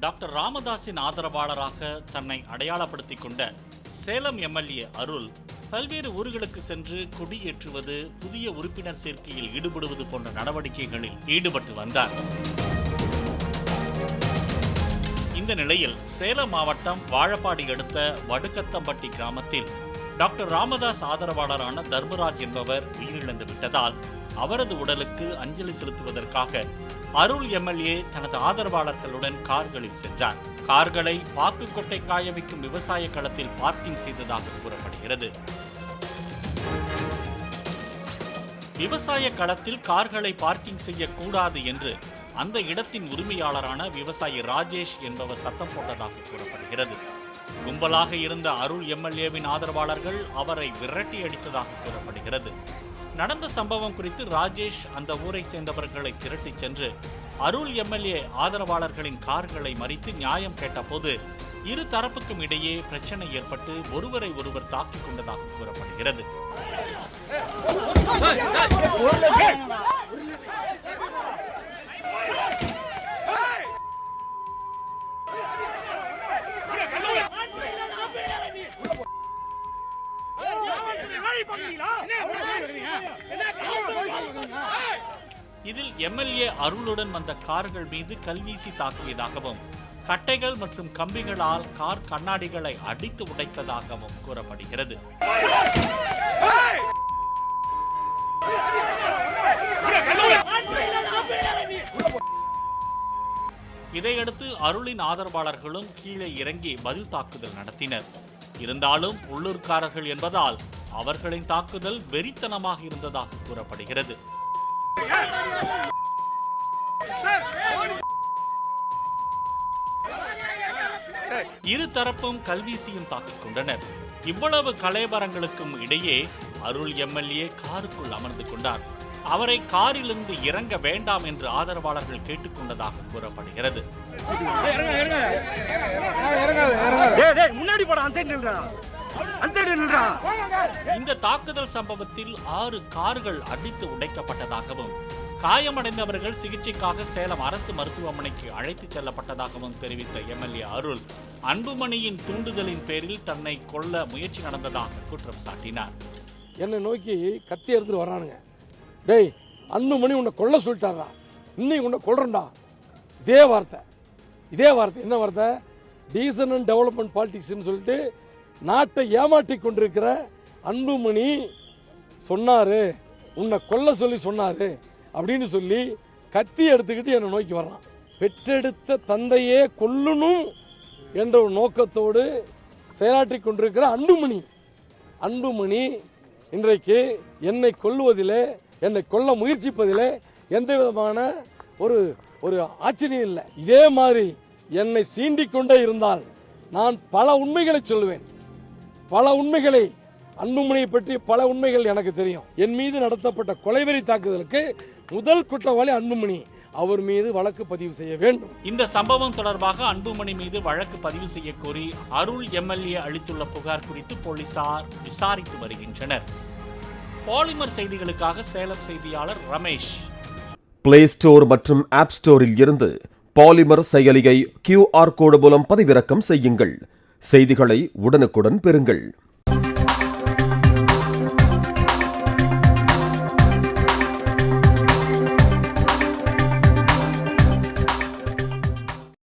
Doctor ராமதாஸின் ஆதரவாளராக தன்னை அடையாளப்படுத்திக் கொண்ட Salem MLA அருள் பல்வேறு ஊர்களுக்கு சென்று கொடியேற்றுவது, புதிய உறுப்பினர் சேர்க்கையில் ஈடுபடுவது போன்ற நடவடிக்கைகளில் ஈடுபட்டு வந்தார். இந்த நிலையில் சேலம் மாவட்டம் வாழப்பாடி அடுத்த வடுக்கத்தம்பட்டி கிராமத்தில் டாக்டர் ராமதாஸ் ஆதரவாளரான தர்மராஜ் என்பவர் உயிரிழந்து விட்டதால் அவரது உடலுக்கு அஞ்சலி செலுத்துவதற்காக அருள் எம்எல்ஏ தனது ஆதரவாளர்களுடன் கார்களில் சென்றார். கார்களை பாக்கு கொட்டை காய வைக்கும் விவசாய களத்தில் பார்க்கிங் செய்ததாக கூறப்படுகிறது. விவசாய களத்தில் கார்களை பார்க்கிங் செய்யக்கூடாது என்று அந்த இடத்தின் உரிமையாளரான விவசாயி ராஜேஷ் என்பவர் சத்தம் போட்டதாக கூறப்படுகிறது. கும்பலாக இருந்த அருள் எம்எல்ஏவின் ஆதரவாளர்கள் அவரை விரட்டி அடித்ததாக கூறப்படுகிறது. நடந்த சம்பவம் குறித்து ராஜேஷ் அந்த ஊரை சேர்ந்தவர்களை திரட்டி சென்று அருள் எம்எல்ஏ ஆதரவாளர்களின் கார்களை மறித்து நியாயம் கேட்டபோது இரு தரப்புக்கும் இடையே பிரச்சனை ஏற்பட்டு ஒருவரை ஒருவர் தாக்கிக் கொண்டதாக கூறப்படுகிறது. இதில் எம்எல்ஏ அருளுடன் வந்த கார்கள் மீது கல்வீசி தாக்கியதாகவும் கட்டைகள் மற்றும் கம்பிகளால் கார் கண்ணாடிகளை அடித்து உடைத்ததாகவும் கூறப்படுகிறது. இதையடுத்து அருளின் ஆதரவாளர்களும் கீழே இறங்கி பதில் தாக்குதல் நடத்தினர். இருந்தாலும் உள்ளூர்காரர்கள் என்பதால் அவர்களின் தாக்குதல் வெறித்தனமாக இருந்ததாக கூறப்படுகிறது. இரு தரப்பும் கல்வீசியும் தாக்கிக் கொண்டனர். இவ்வளவு கலைபரங்களுக்கும் இடையே அருள் எம்எல்ஏ காருக்குள் அமர்ந்து கொண்டார். அவரை காரிலிருந்து இறங்க வேண்டாம் என்று ஆதரவாளர்கள் கேட்டுக்கொண்டதாக கூறப்படுகிறது. இந்த தாக்குதல் சம்பவத்தில் 6 கார்கள் அடித்து உடைக்கப்பட்டதாகவும் காயமடைந்தவர்கள் சிகிச்சைக்காக சேலம் அரசு மருத்துவமனைக்கு அழைத்துச் செல்லப்பட்டதாகவும் தெரிவித்த எம்எல்ஏ அருள் அன்புமணியின் தூண்டுதலின் பேரில் தன்னை கொல்ல முயற்சி நடந்ததாக குற்றம் சாட்டினார். என்னை நோக்கி கத்தி எடுத்துட்டு வர்றானுங்க. டேய், அன்புமணி உன்னை கொல்ல சொல்லிட்டாரா, இன்னைக்கு உன்னை கொல்றா. இதே வார்த்தை என்ன வார்த்தை? டீசன்ட் அண்ட் டெவலப்மெண்ட் பாலிடிக்ஸ்ன்னு சொல்லிட்டு நாட்டை ஏமாற்றி கொண்டிருக்கிற அன்புமணி சொன்னாரு, உன்னை கொல்ல சொல்லி சொன்னாரு அப்படின்னு சொல்லி கத்தி எடுத்துக்கிட்டு என்னை நோக்கி வர்றான். பெற்றெடுத்த தந்தையே கொல்லணும் என்ற ஒரு நோக்கத்தோடு செயலாற்றி கொண்டிருக்கிற அன்புமணி இன்றைக்கு என்னை கொல்லுவதிலே, என்னை கொல்ல முயற்சிப்பதிலே எந்த விதமான ஒரு ஆச்சரியம் இல்லை. இதே மாதிரி என்னை சீண்டிக் கொண்டே இருந்தால் நான் பல உண்மைகளை சொல்லுவேன். அன்புமணியை பற்றி பல உண்மைகள் எனக்கு தெரியும். என் மீது நடத்தப்பட்ட கொலைவெறி தாக்குதலுக்கு முதல் குற்றவாளி அன்புமணி. அவர் மீது வழக்கு பதிவு செய்ய வேண்டும். இந்த சம்பவம் தொடர்பாக அன்புமணி மீது வழக்கு பதிவு செய்ய கோரி அருள் எம்எல்ஏ அளித்துள்ள புகார் குறித்து போலீசார் விசாரித்து வருகின்றனர். பாலிமர் செய்திகளுக்காக சேலம் செய்தியாளர் ரமேஷ். பிளே ஸ்டோர் மற்றும் ஆப் ஸ்டோரில் இருந்து பாலிமர் செயலியை QR கோடு மூலம் பதிவிறக்கம் செய்யுங்கள். செய்திகளை உடனுக்குடன் பெறுங்கள்.